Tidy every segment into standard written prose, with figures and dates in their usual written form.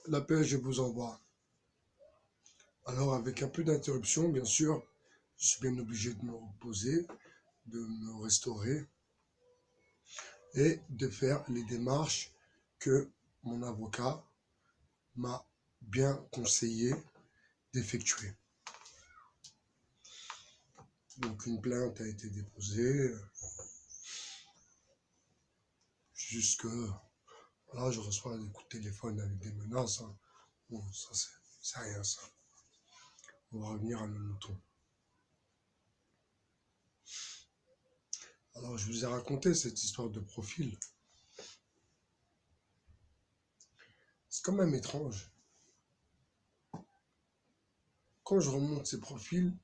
L'appel, je vous envoie. Alors, avec un peu d'interruption, bien sûr, je suis bien obligé de me reposer, de me restaurer et de faire les démarches que mon avocat m'a bien conseillé d'effectuer. Donc, une plainte a été déposée, jusque là, je reçois des coups de téléphone avec des menaces. Hein. Bon, ça, c'est rien, ça. On va revenir à nos moutons. Alors, je vous ai raconté cette histoire de profil. C'est quand même étrange. Quand je remonte ces profils,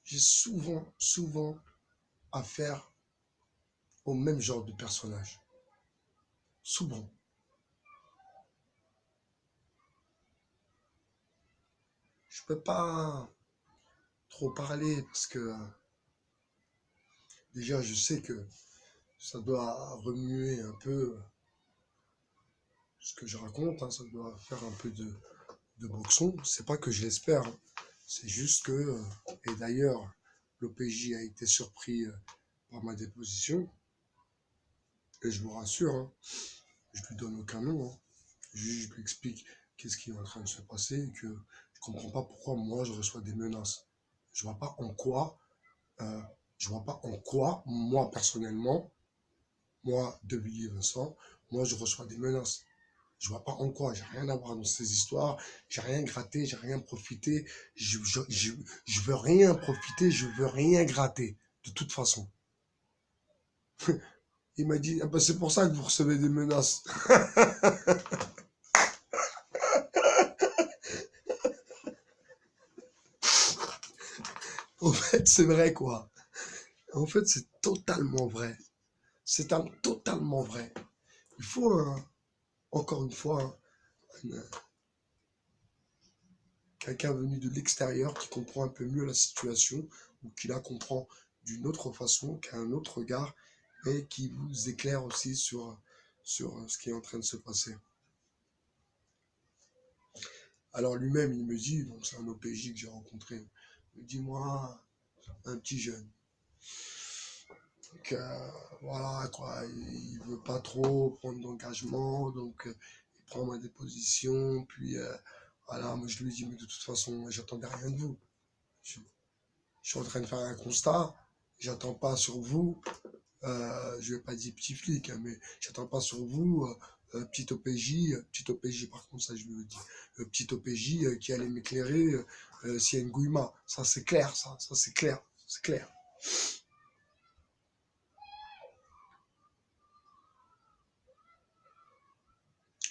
j'ai souvent affaire au même genre de personnage. Souvent. Je peux pas trop parler parce que déjà, je sais que ça doit remuer un peu ce que je raconte, hein, ça doit faire un peu de boxon. C'est pas que je l'espère, hein. C'est juste que, et d'ailleurs, l'OPJ a été surpris par ma déposition, et je vous rassure, hein, je lui donne aucun nom, hein. Je lui explique qu'est-ce qui est en train de se passer et que je comprends pas pourquoi moi je reçois des menaces. Je vois pas en quoi, euh, je vois pas en quoi, moi personnellement, moi, De Villiers Vincent, moi je reçois des menaces. Je vois pas en quoi, j'ai rien à voir dans ces histoires, j'ai rien gratté, j'ai rien profité, je veux rien profiter, je veux rien gratter, de toute façon. Il m'a dit, ah ben c'est pour ça que vous recevez des menaces. En fait, c'est vrai quoi. En fait, c'est totalement vrai. Totalement vrai. Il faut, encore une fois, quelqu'un venu de l'extérieur qui comprend un peu mieux la situation ou qui la comprend d'une autre façon, qui a un autre regard et qui vous éclaire aussi sur ce qui est en train de se passer. Alors lui-même, il me dit, donc c'est un OPJ que j'ai rencontré, il me dit, moi, un petit jeune, donc voilà quoi, il veut pas trop prendre d'engagement, donc il prend ma déposition, puis voilà, moi je lui dis, mais de toute façon, j'attendais rien de vous. Je, je suis en train de faire un constat, j'attends pas sur vous, je vais pas dire petit flic, hein, mais j'attends pas sur vous, petit OPJ par contre, ça je veux dire, petit OPJ qui allait m'éclairer s'il y a une gouima. Ça c'est clair, ça c'est clair, c'est clair.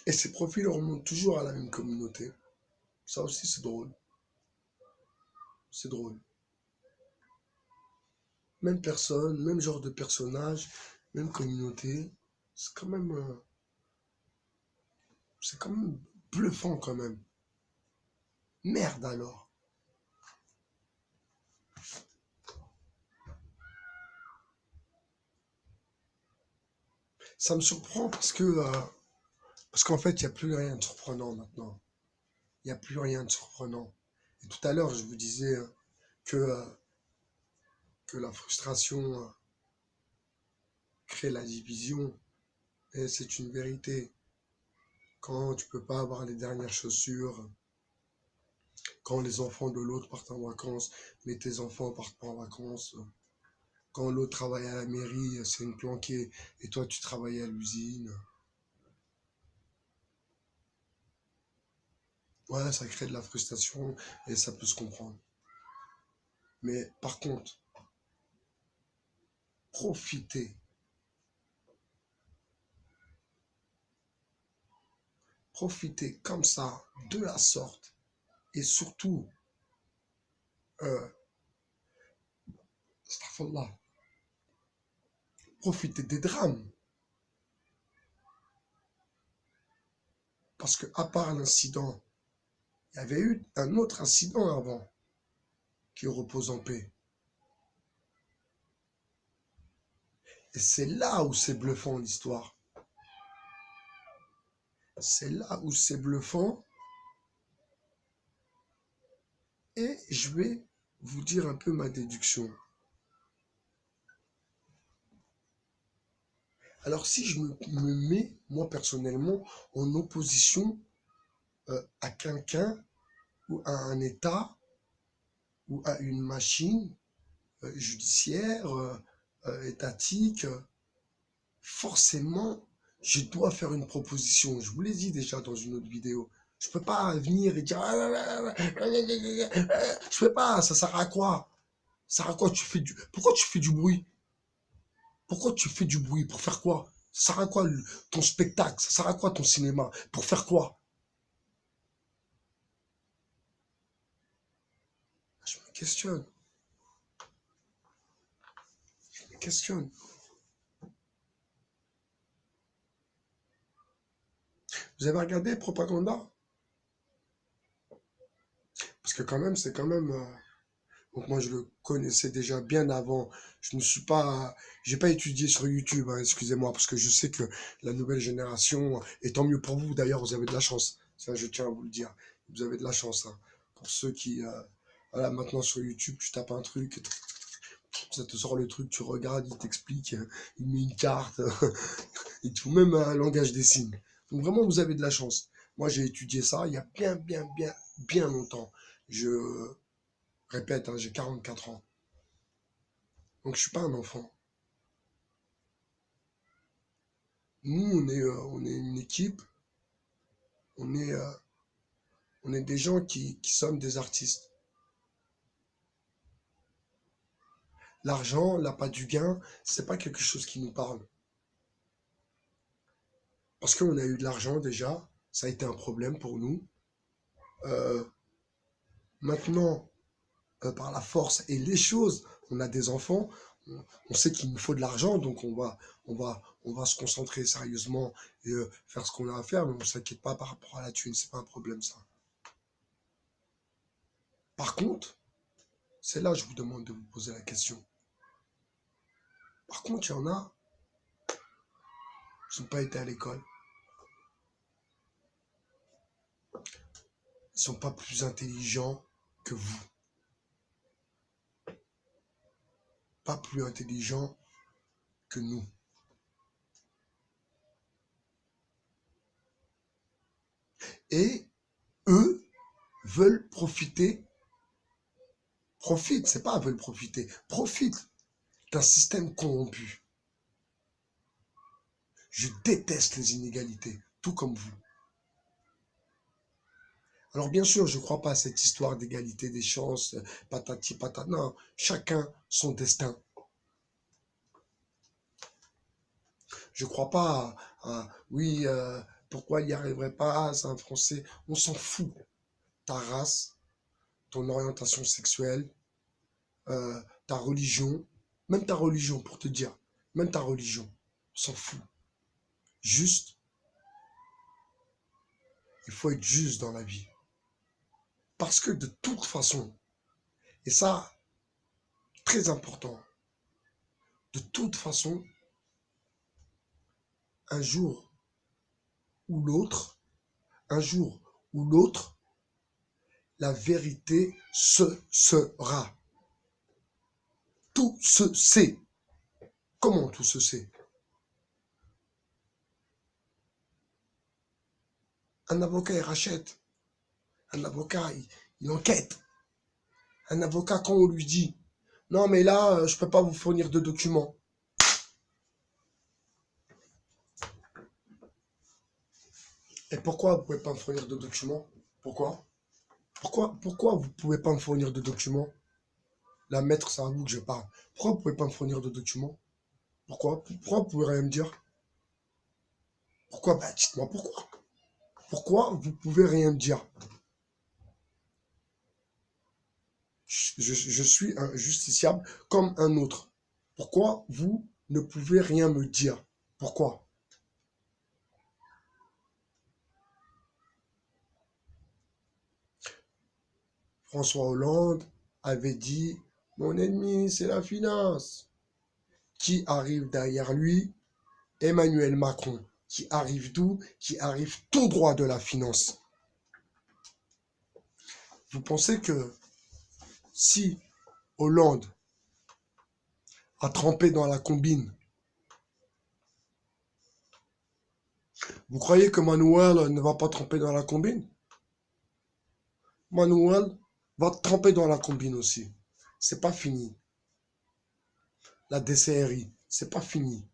Et ces profils remontent toujours à la même communauté. Ça aussi c'est drôle, c'est drôle. Même personne, même genre de personnage, même communauté. C'est quand même, c'est quand même bluffant quand même. Merde alors. Ça me surprend parce qu'en fait, il n'y a plus rien de surprenant maintenant. Il n'y a plus rien de surprenant. Et tout à l'heure, je vous disais que, euh, que la frustration crée la division. Et c'est une vérité. Quand tu peux pas avoir les dernières chaussures, quand les enfants de l'autre partent en vacances, mais tes enfants partent pas en vacances, quand l'autre travaille à la mairie, c'est une planquée, et toi tu travailles à l'usine. Ouais, ça crée de la frustration et ça peut se comprendre. Mais par contre, profitez, profitez comme ça, de la sorte, et surtout, euh, astaghfirullah, profitez des drames. Parce que à part l'incident, il y avait eu un autre incident avant qui repose en paix. Et c'est là où c'est bluffant l'histoire. c'est là où c'est bluffant. Et je vais vous dire un peu ma déduction. Alors si je me mets, moi personnellement, en opposition à quelqu'un ou à un État ou à une machine judiciaire, étatique, forcément, je dois faire une proposition. Je vous l'ai dit déjà dans une autre vidéo. Je peux pas venir et dire je peux pas, ça sert à quoi? Ça sert à quoi pourquoi tu fais du bruit? Pourquoi tu fais du bruit? Pour faire quoi? Ça sert à quoi ton spectacle? Ça sert à quoi ton cinéma? Pour faire quoi? Je me questionne. Je me questionne. Vous avez regardé Propaganda? Parce que quand même, c'est quand même. Donc moi, je le connaissais déjà bien avant. Je ne suis pas, j'ai pas étudié sur YouTube, hein, excusez-moi, parce que je sais que la nouvelle génération, et tant mieux pour vous d'ailleurs, vous avez de la chance. Ça, je tiens à vous le dire. Vous avez de la chance, hein. Pour ceux qui, voilà, maintenant sur YouTube, tu tapes un truc, ça te sort le truc, tu regardes, il t'explique, il met une carte, il te fout même un langage des signes. Donc vraiment, vous avez de la chance. Moi, j'ai étudié ça il y a bien longtemps. Je répète, hein, j'ai 44 ans. Donc je suis pas un enfant. Nous, on est une équipe, on est, euh, on est des gens qui sommes des artistes. L'argent, l'appât du gain, c'est pas quelque chose qui nous parle. Parce qu'on a eu de l'argent déjà, ça a été un problème pour nous. Euh, Maintenant, par la force et les choses, on a des enfants, on sait qu'il nous faut de l'argent, donc on va se concentrer sérieusement et faire ce qu'on a à faire, mais on ne s'inquiète pas par rapport à la thune, c'est pas un problème ça. Par contre, c'est là que je vous demande de vous poser la question. Par contre, il y en a qui n'ont pas été à l'école. Ils ne sont pas plus intelligents que vous. Pas plus intelligents que nous. Et eux veulent profiter, c'est pas veulent profiter, profitent d'un système corrompu. Je déteste les inégalités, tout comme vous. Alors bien sûr, je ne crois pas à cette histoire d'égalité des chances, patati patata. Non, chacun son destin. Je ne crois pas oui, pourquoi il n'y arriverait pas, c'est un Français. On s'en fout. Ta race, ton orientation sexuelle, ta religion, même ta religion, pour te dire, même ta religion, on s'en fout. Juste, il faut être juste dans la vie. Parce que de toute façon, et ça, très important, de toute façon, un jour ou l'autre, un jour ou l'autre, la vérité se sera. Tout se sait. Comment tout se sait? Un avocat, il rachète. Un avocat, il enquête. Un avocat, quand on lui dit, non mais là, je ne peux pas vous fournir de documents. Et pourquoi vous ne pouvez pas me fournir de documents? Pourquoi? Pourquoi vous ne pouvez pas me fournir de documents? La maître, c'est à vous que je parle. Pourquoi vous ne pouvez pas me fournir de documents? Pourquoi vous ne pouvez rien me dire? Pourquoi? Bah, dites-moi pourquoi. Pourquoi vous ne pouvez rien me dire? Je suis un justiciable comme un autre. Pourquoi vous ne pouvez rien me dire? Pourquoi? François Hollande avait dit, mon ennemi, c'est la finance. Qui arrive derrière lui? Emmanuel Macron. qui arrive d'où? Qui arrive tout droit de la finance. Vous pensez que si Hollande a trempé dans la combine, vous croyez que Manuel ne va pas tremper dans la combine? Manuel va tremper dans la combine aussi. C'est pas fini. La DCRI, c'est pas fini.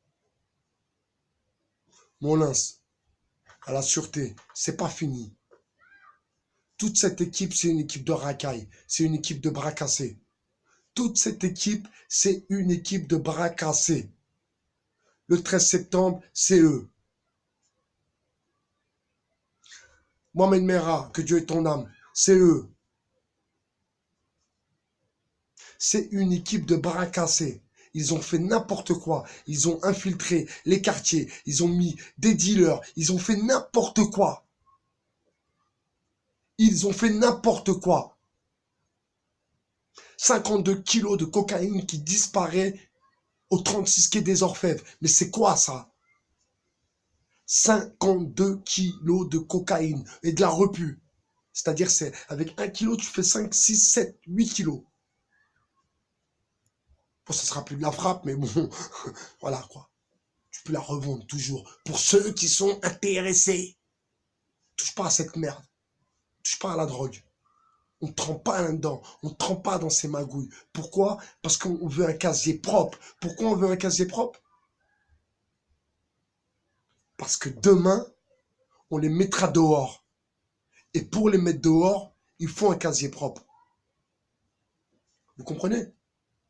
Molins, à la sûreté, c'est pas fini. Toute cette équipe, c'est une équipe de racailles. C'est une équipe de bras cassés. Toute cette équipe, c'est une équipe de bras cassés. Le 13 septembre, c'est eux. Mohamed Merah, que Dieu ait ton âme, c'est eux. C'est une équipe de bras cassés. Ils ont fait n'importe quoi. Ils ont infiltré les quartiers. Ils ont mis des dealers. Ils ont fait n'importe quoi. Ils ont fait n'importe quoi. 52 kilos de cocaïne qui disparaît au 36 quai des Orfèvres. Mais c'est quoi ça? 52 kilos de cocaïne et de la repu. C'est-à-dire, c'est avec 1 kilo, tu fais 5, 6, 7, 8 kilos. Bon, ça sera plus de la frappe, mais bon, voilà quoi. Tu peux la revendre toujours. Pour ceux qui sont intéressés. Touche pas à cette merde. Touche pas à la drogue. On ne trempe pas là-dedans. On ne trempe pas dans ces magouilles. Pourquoi? Parce qu'on veut un casier propre. Pourquoi on veut un casier propre? Parce que demain, on les mettra dehors. Et pour les mettre dehors, il faut un casier propre. Vous comprenez?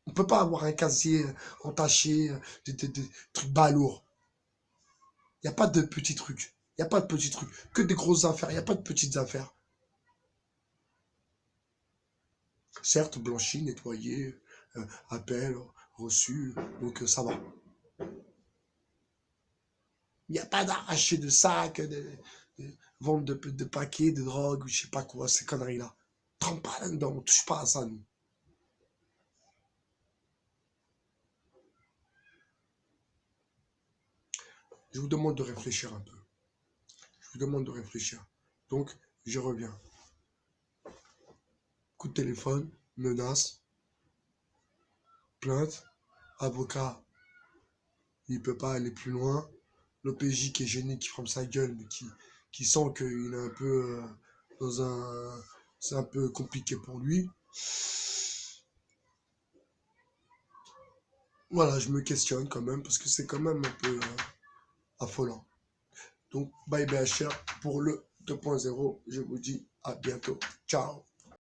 On ne peut pas avoir un casier entaché, des trucs balourds. Il n'y a pas de petits trucs. Il n'y a pas de petits trucs. Que des grosses affaires. Il n'y a pas de petites affaires. Certes, blanchi, nettoyé, appel, reçu, donc ça va. Il n'y a pas d'arraché de sacs, de vente de paquets, de drogue, ou je sais pas quoi, ces conneries-là. Trempe pas là-dedans, on touche pas à ça, nous. Je vous demande de réfléchir un peu. Je vous demande de réfléchir. Donc, je reviens. Coup de téléphone, menace, plainte, avocat, il peut pas aller plus loin. L'OPJ qui est gêné, qui ferme sa gueule, mais qui sent qu'il est un peu dans un... C'est un peu compliqué pour lui. Voilà, je me questionne quand même, parce que c'est quand même un peu affolant. Donc, bye BHR pour le 2.0. Je vous dis à bientôt. Ciao.